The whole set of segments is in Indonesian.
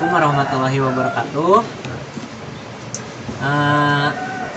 Assalamualaikum warahmatullahi wabarakatuh.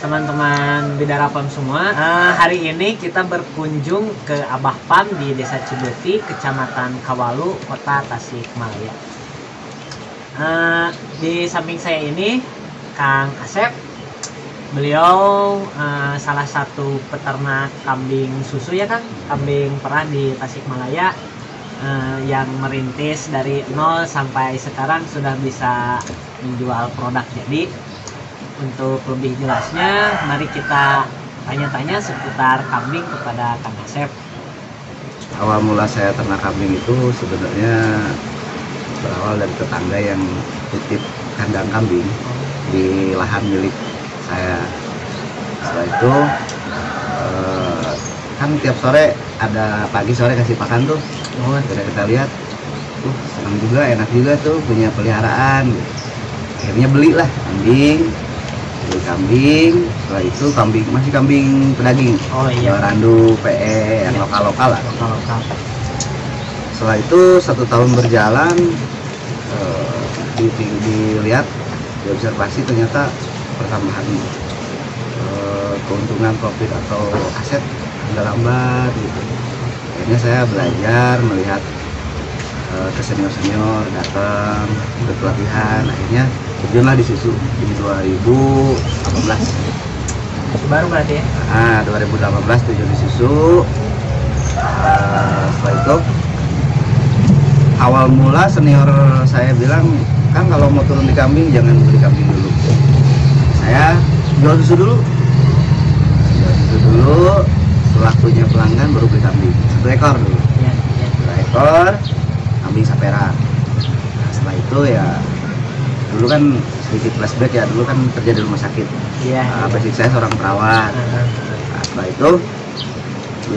Teman-teman Bidarapam semua, hari ini kita berkunjung ke Abah Pam di Desa Cibeti, Kecamatan Kawalu, Kota Tasikmalaya. Di samping saya ini Kang Asep. Beliau salah satu peternak kambing susu ya Kang, kambing perah di Tasikmalaya, yang merintis dari nol sampai sekarang sudah bisa menjual produk. Jadi untuk lebih jelasnya, mari kita tanya-tanya seputar kambing kepada Kang Asep. Awal mula saya ternak kambing itu sebenarnya berawal dari tetangga yang titip kandang kambing di lahan milik saya. Setelah itu kan tiap sore ada pagi sore kasih pakan tuh. Kita lihat, senang juga, enak juga tuh punya peliharaan. Akhirnya belilah kambing, beli kambing. Setelah itu masih kambing pedaging. Oh iya. Randu PE yang lokal-lokal lah. Lokal. Setelah itu 1 tahun berjalan, dilihat, diobservasi ternyata pertambahan keuntungan profit atau aset agak lambat gitu. Akhirnya saya belajar melihat ke senior datang ke pelatihan. Akhirnya terjunlah di susu di 2018. Baru berarti ya? 2018 terjun di susu. Setelah itu awal mula senior saya bilang, Kang kalau mau turun di kambing jangan beli kambing dulu. Saya jual susu dulu. Setelah punya pelanggan baru beli kambing 1 ekor dulu. 1 ekor kambing sapera. Nah, setelah itu ya dulu kan sedikit flashback ya, dulu kan kerja di rumah sakit. Basic saya seorang perawat. Nah, setelah itu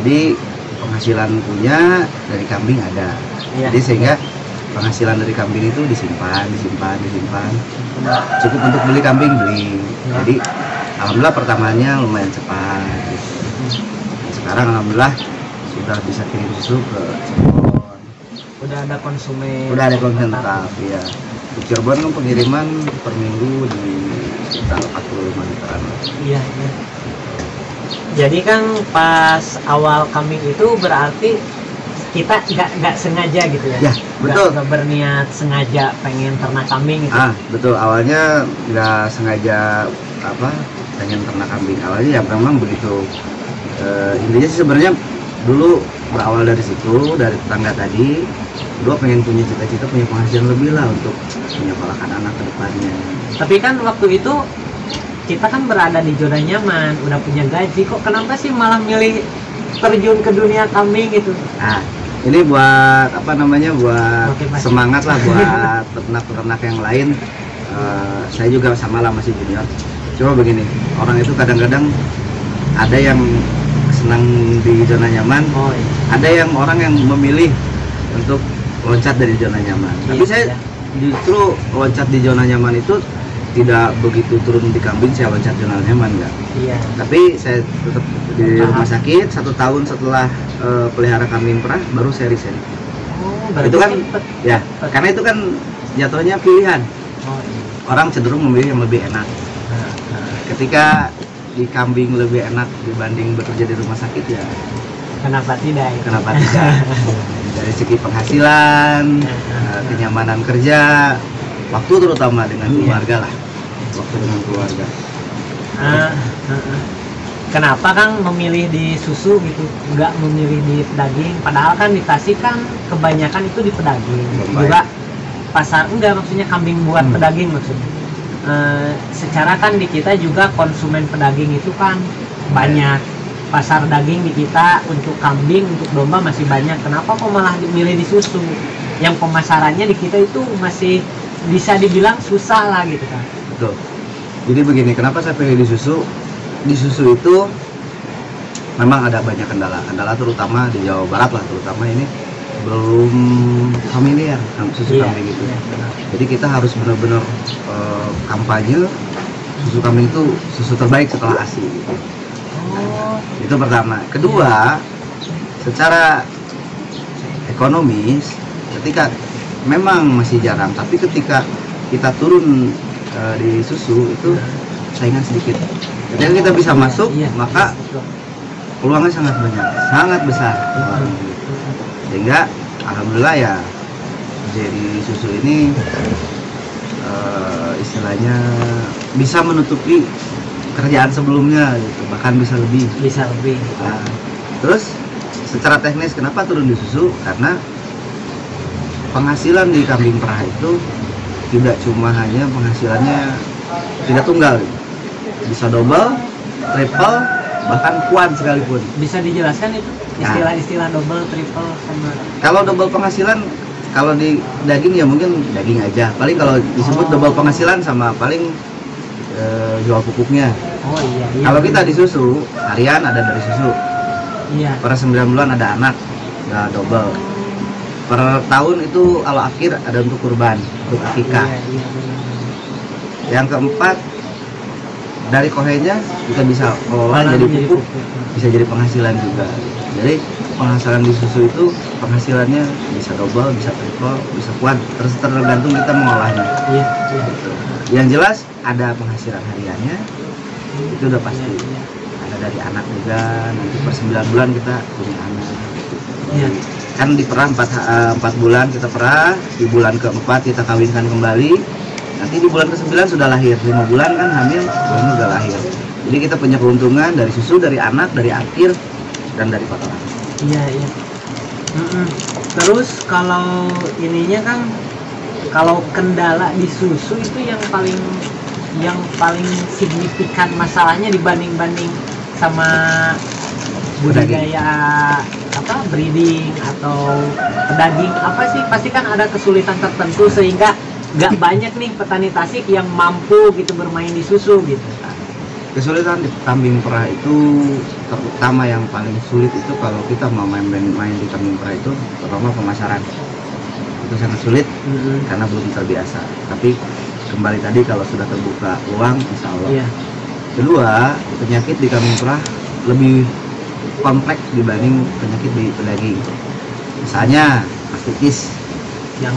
jadi penghasilan punya dari kambing ada. Jadi sehingga penghasilan dari kambing itu disimpan. Cukup untuk beli kambing beli. Jadi alhamdulillah pertamanya lumayan cepat. Sekarang alhamdulillah sudah bisa kirim susu ke Cirebon. Udah ada konsumen tetap ya. Di Cirebon kan pengiriman per minggu di sekitar 45 literan. Iya. Jadi kan pas awal kambing itu berarti kita nggak sengaja gitu ya? Ya, betul. Nggak berniat sengaja pengen ternak kambing gitu. Betul. Awalnya nggak sengaja pengen ternak kambing. Awalnya ya memang begitu. Intinya sih sebenarnya dulu berawal dari situ, dari tetangga tadi. Gue pengen punya cita-cita, punya penghasilan lebih lah untuk menyekolahkan anak ke depannya. Tapi kan waktu itu kita kan berada di zona nyaman, udah punya gaji, kok kenapa sih malah milih terjun ke dunia kambing gitu? Ini buat buat semangat lah buat peternak-peternak yang lain. Saya juga sama lah, masih junior. Cuma begini, orang itu kadang-kadang ada yang senang di zona nyaman, ada yang orang yang memilih untuk loncat dari zona nyaman. Tapi saya justru loncat di zona nyaman itu tidak begitu turun di kambing, saya loncat zona nyaman enggak. Tapi saya tetap di rumah sakit 1 tahun setelah pelihara kambing perah baru saya resign. Itu kan karena itu kan jatuhnya pilihan. Orang cenderung memilih yang lebih enak. Ketika di kambing lebih enak dibanding bekerja di rumah sakit ya kenapa tidak? Dari segi penghasilan, kenyamanan kerja, waktu terutama dengan keluarga lah, Kenapa Kang memilih di susu gitu, nggak memilih di pedaging? Padahal kan di Tasik kan kebanyakan itu di pedaging. Juga pasar maksudnya kambing buat pedaging maksudnya. Secara kan di kita juga konsumen pedaging itu kan banyak. Pasar daging di kita untuk kambing, untuk domba masih banyak. Kenapa kok malah milih di susu? Yang pemasarannya di kita itu masih bisa dibilang susah lah gitu kan. Betul. Jadi begini, kenapa saya pilih di susu? Di susu itu memang ada banyak kendala terutama di Jawa Barat lah, terutama ini belum familiar susu kambing itu. Jadi kita harus benar-benar kampanye susu kambing itu susu terbaik setelah ASI gitu. Itu pertama. Kedua, secara ekonomis ketika memang masih jarang, tapi ketika kita turun di susu itu saingan sedikit. Ketika kita bisa masuk, maka peluangnya sangat banyak, sangat besar. Sehingga alhamdulillah ya jadi susu ini istilahnya bisa menutupi kerjaan sebelumnya gitu, bahkan bisa lebih. Nah, terus secara teknis kenapa turun di susu? Karena penghasilan di kambing perah itu tidak cuma hanya penghasilannya tidak tunggal, bisa double, triple, bahkan quad sekalipun. Bisa dijelaskan itu istilah-istilah double, triple sama? Kalau double penghasilan, kalau di daging ya mungkin daging aja. Paling kalau disebut double penghasilan sama paling jual pupuknya. Kalau kita di susu, harian ada dari susu. Per 9 bulan ada anak, udah double. Per tahun itu kalau akhir ada untuk kurban, untuk akikah. Yang keempat, dari kohenya kita bisa olah jadi pupuk, bisa jadi penghasilan juga. Jadi penghasilan di susu itu penghasilannya bisa double, bisa triple, bisa kuat, tergantung kita mengolahnya. Yang jelas ada penghasilan hariannya, itu udah pasti. Ada dari anak juga, nanti per 9 bulan kita punya anak. Kan di perah 4 bulan kita perah, di bulan keempat kita kawinkan kembali, nanti di bulan ke-9 sudah lahir, 5 bulan kan hamil, ini udah lahir. Jadi kita punya keuntungan dari susu, dari anak, dari akhir, dan dari kotoran. Terus kalau ininya kan, kalau kendala di susu itu yang paling signifikan masalahnya dibanding sama budidaya breeding atau pedaging apa sih? Pasti kan ada kesulitan tertentu sehingga nggak banyak nih petani Tasik yang mampu gitu bermain di susu gitu. Kesulitan di kambing perah itu terutama yang paling sulit itu kalau kita mau main di kambing perah itu pertama pemasaran. Itu sangat sulit karena belum terbiasa. Tapi kembali tadi kalau sudah terbuka peluang, insya Allah. Kedua, penyakit di kambing perah lebih kompleks dibanding penyakit di pedaging. Misalnya mastitis, yang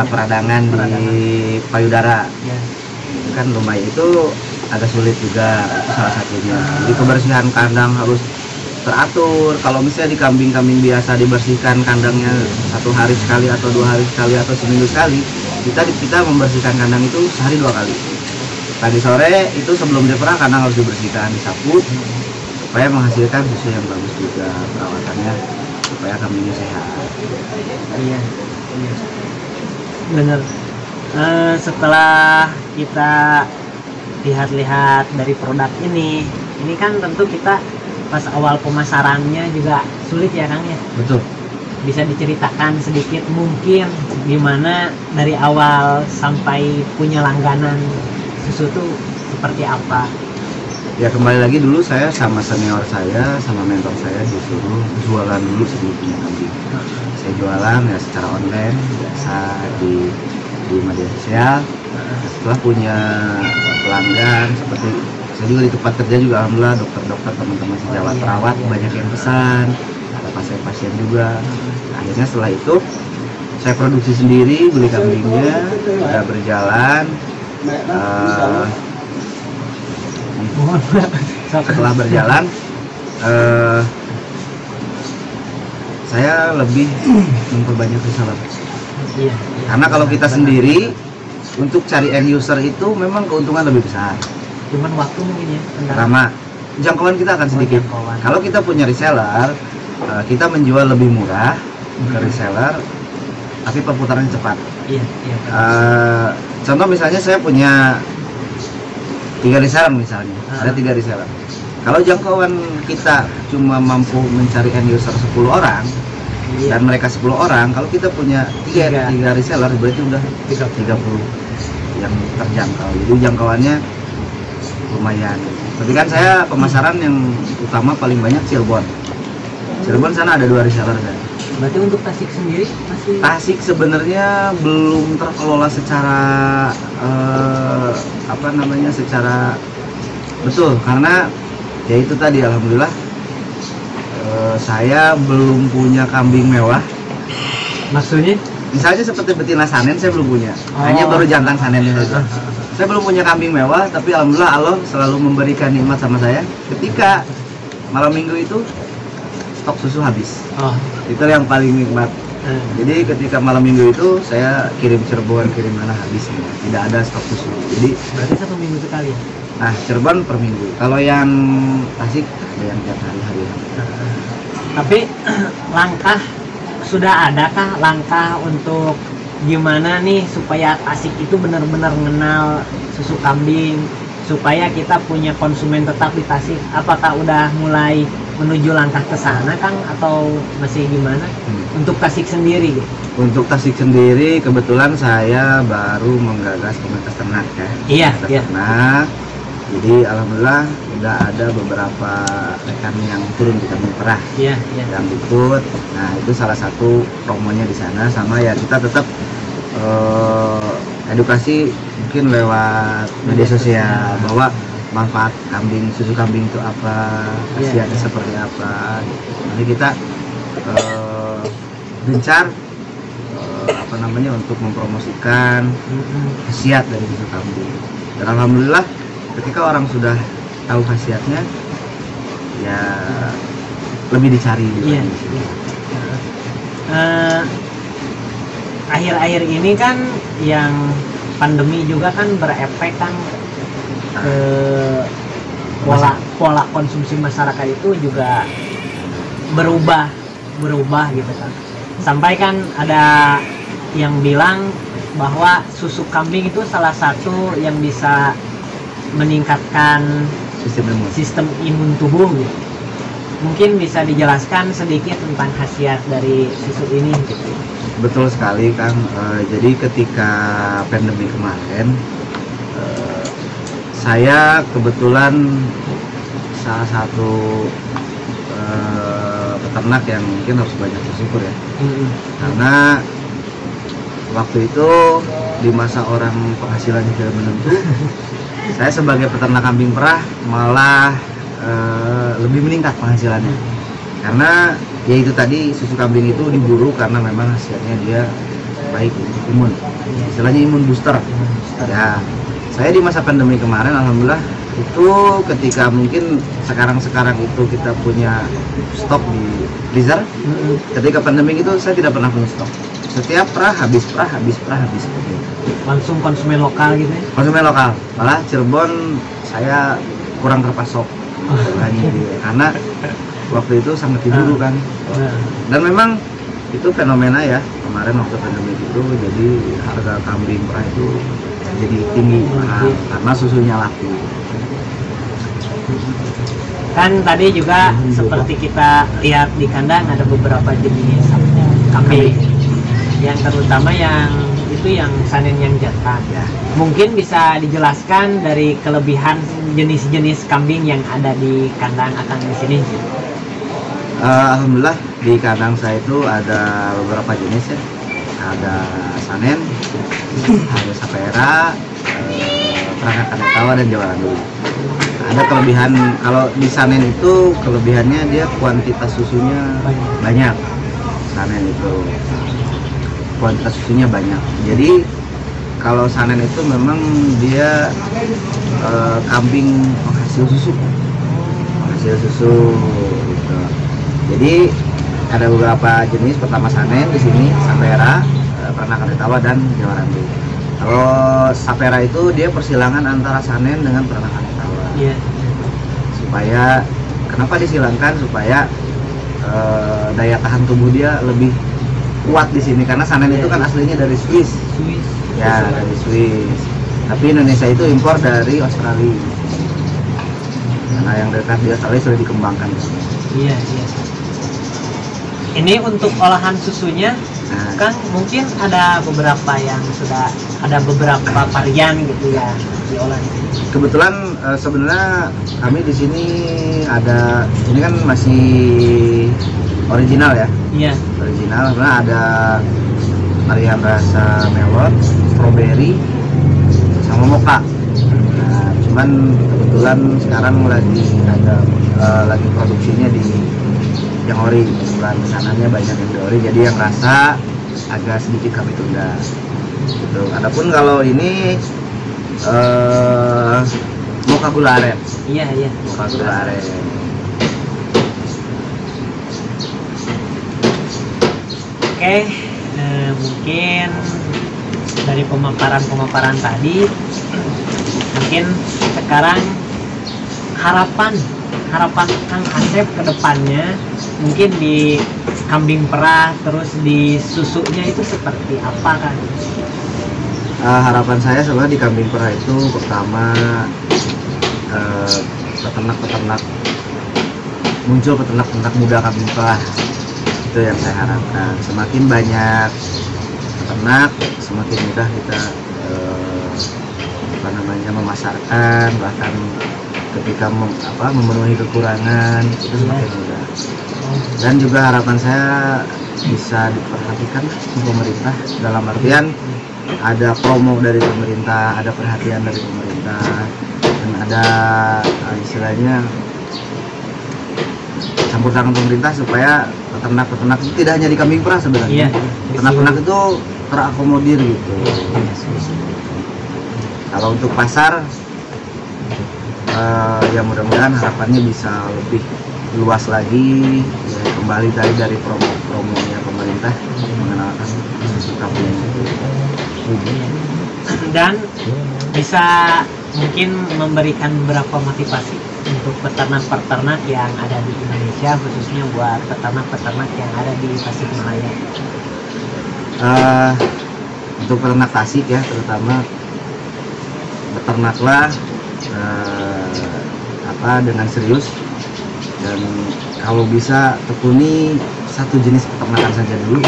peradangan di payudara. Kan lumayan itu agak sulit juga, itu salah satunya. Jadi kebersihan kandang harus teratur. Kalau misalnya di kambing-kambing biasa dibersihkan kandangnya 1 hari sekali atau 2 hari sekali atau seminggu sekali, kita membersihkan kandang itu sehari 2 kali. Pagi sore itu sebelum diperah kandang harus dibersihkan, disapu supaya menghasilkan susu yang bagus juga, perawatannya supaya kambingnya sehat. Iya. Bener. Setelah kita lihat-lihat dari produk ini kan tentu kita pas awal pemasarannya juga sulit ya Kang ya. Betul. Bisa diceritakan sedikit mungkin gimana dari awal sampai punya langganan susu tuh seperti apa? Ya kembali lagi dulu saya sama senior saya, sama mentor saya disuruh jualan dulu sebelum punya kambing. Saya jualan ya secara online biasa di media sosial. Setelah punya pelanggan seperti saya juga di tempat kerja juga alhamdulillah dokter-dokter teman-teman sejawat perawat banyak yang pesan, ada pasien-pasien juga. Akhirnya setelah itu saya produksi sendiri, beli kambingnya, udah berjalan. Setelah berjalan saya lebih memperbanyak reseller. Karena kalau kita sendiri untuk cari end user itu memang keuntungan lebih besar. Cuman waktu mungkin ya. Pertama, jangkauan kita akan sedikit. Kalau kita punya reseller, kita menjual lebih murah ke reseller, tapi perputarannya cepat. Contoh misalnya saya punya 3 reseller misalnya, ada 3 reseller. Kalau jangkauan kita cuma mampu mencari end user 10 orang, dan mereka 10 orang, kalau kita punya 3 reseller berarti udah 30 yang terjangkau. Jadi jangkauannya lumayan. Tapi kan saya pemasaran yang utama paling banyak Cirebon. Cirebon sana ada 2 reseller kan. Berarti untuk Tasik sendiri masih? Tasik sebenarnya belum terkelola secara secara betul, karena ya itu tadi alhamdulillah saya belum punya kambing mewah. Maksudnya? Misalnya seperti betina Sanen saya belum punya, hanya baru jantan Sanen saja. Saya belum punya kambing mewah, tapi alhamdulillah Allah selalu memberikan nikmat sama saya. Ketika malam minggu itu stok susu habis, itu yang paling nikmat. Jadi ketika malam minggu itu saya kirim Cirebon, kirim mana habis, tidak ada stok susu. Jadi berarti 1 minggu sekali. Nah, Cirebon per minggu. Kalau yang Tasik ada yang tiap hari. Tapi langkah sudah adakah langkah untuk gimana nih supaya Tasik itu benar-benar mengenal susu kambing, supaya kita punya konsumen tetap di Tasik? Apakah udah mulai menuju langkah ke sana, Kang, atau masih gimana? Untuk Tasik sendiri gitu. Untuk Tasik sendiri kebetulan saya baru menggagas komunitas ternak ya. Iya. Ternak. Jadi alhamdulillah udah ada beberapa rekan yang turun di kambing perah. Iya. Yang ikut. Nah, itu salah satu promonya di sana. Sama ya kita tetap edukasi mungkin lewat media sosial bahwa manfaat kambing, susu kambing itu apa, khasiatnya seperti apa. Nanti kita gencar untuk mempromosikan khasiat dari susu kambing. Dan alhamdulillah ketika orang sudah tahu khasiatnya, ya lebih dicari. Akhir-akhir ini kan yang pandemi juga kan berefek kan ke pola konsumsi masyarakat itu juga berubah gitu kan. Sampai kan ada yang bilang bahwa susu kambing itu salah satu yang bisa meningkatkan sistem imun tubuh gitu. Mungkin bisa dijelaskan sedikit tentang khasiat dari susu ini gitu. Betul sekali, Kang. Jadi ketika pandemi kemarin saya kebetulan salah satu peternak yang mungkin harus banyak bersyukur ya. Karena waktu itu di masa orang penghasilannya tidak menentu, saya sebagai peternak kambing perah malah lebih meningkat penghasilannya. Karena ya itu tadi, susu kambing itu diburu karena memang hasilnya dia baik untuk imun, istilahnya imun booster. Ya, saya di masa pandemi kemarin alhamdulillah itu ketika mungkin sekarang itu kita punya stok di freezer, ketika pandemi itu saya tidak pernah punya stok. Setiap perah habis seperti itu. Langsung konsumen lokal gitu ya? Konsumen lokal, malah Cirebon saya kurang terpasok karena waktu itu sangat diburu kan. Dan memang itu fenomena ya kemarin waktu pandemi itu, jadi harga kambing perah itu jadi tinggi karena susunya laku. Kan tadi juga seperti kita lihat di kandang ada beberapa jenis kambing, yang terutama yang itu yang Sanen yang jantan ya. Mungkin bisa dijelaskan dari kelebihan jenis-jenis kambing yang ada di kandang Akang di sini. Alhamdulillah di kandang saya itu ada beberapa jenis ya. Ada Sanen, ada Sapera, Perangkat Kanetawa, dan Jawa Randu. Ada kelebihan, kalau di Sanen itu kelebihannya dia kuantitas susunya banyak. Sanen itu kuantitas susunya banyak. Jadi kalau Sanen itu memang dia kambing penghasil susu gitu. Jadi ada beberapa jenis. Pertama Sanen di sini, Sapera, Perangkat Kanetawa, dan Jawa Randu. Kalau Sapera itu dia persilangan antara Sanen dengan Perangkat Kanetawa. Supaya kenapa disilangkan? Supaya daya tahan tubuh dia lebih kuat di sini, karena Sanen itu kan aslinya dari Swiss. Ya, dari Swiss. Tapi Indonesia itu impor dari Australia. Karena yang dekat di Australia sudah dikembangkan. Iya. Ini untuk olahan susunya, kan mungkin ada beberapa yang sudah ada beberapa varian gitu ya diolah. Kebetulan sebenarnya kami di sini ada, ini kan masih original ya. Iya. Original, karena ada varian rasa melon, strawberry, sama mocha. Nah, cuman kebetulan sekarang lagi ada lagi produksinya di yang ori, kebetulan pesanannya banyak yang di ori, jadi yang rasa agak sedikit kami tunda gitu. Adapun kalau ini mocha gula aren. Iya. Mocha gula aren. Oke, mungkin dari pemaparan tadi, mungkin sekarang harapan Kang Asep ke depannya mungkin di kambing perah terus di susunya itu seperti apa kan? Harapan saya sebenarnya di kambing perah itu pertama peternak muncul peternak muda kambing perah, itu yang saya harapkan. Semakin banyak peternak, semakin mudah kita memasarkan, bahkan ketika memenuhi kekurangan itu semakin mudah. Dan juga harapan saya bisa diperhatikan di pemerintah, dalam artian ada promo dari pemerintah, ada perhatian dari pemerintah, dan ada istilahnya campur tangan pemerintah supaya peternak itu tidak hanya di kambing perah sebenarnya. Peternak itu terakomodir gitu. Kalau untuk pasar ya mudah-mudahan harapannya bisa lebih luas lagi, ya, kembali dari promonya pemerintah mengenalkan susu kambing itu. Dan bisa mungkin memberikan beberapa motivasi untuk peternak yang ada di Indonesia, khususnya buat peternak yang ada di Tasikmalaya. Untuk peternak Tasik ya, terutama beternaklah dengan serius, dan kalau bisa tekuni satu jenis peternakan saja dulu,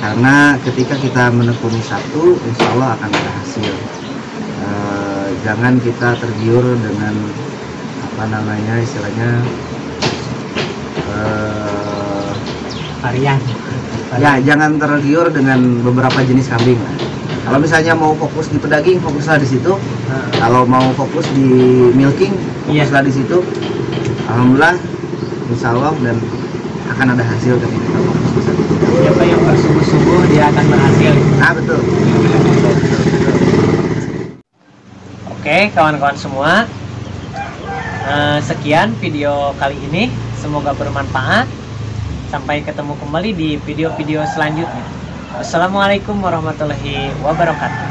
karena ketika kita menekuni satu, insya Allah akan ada hasil. Jangan kita tergiur dengan istilahnya varian. Ya, jangan tergiur dengan beberapa jenis kambing. Kalau misalnya mau fokus di pedaging, fokuslah di situ. Kalau mau fokus di milking, fokuslah di situ. Alhamdulillah, insya Allah, dan akan ada hasil ketika kita fokus di situ. Siapa yang bersungguh-sungguh dia akan berhasil. Betul. Oke, kawan-kawan semua, sekian video kali ini. Semoga bermanfaat. Sampai ketemu kembali di video-video selanjutnya. Wassalamualaikum warahmatullahi wabarakatuh.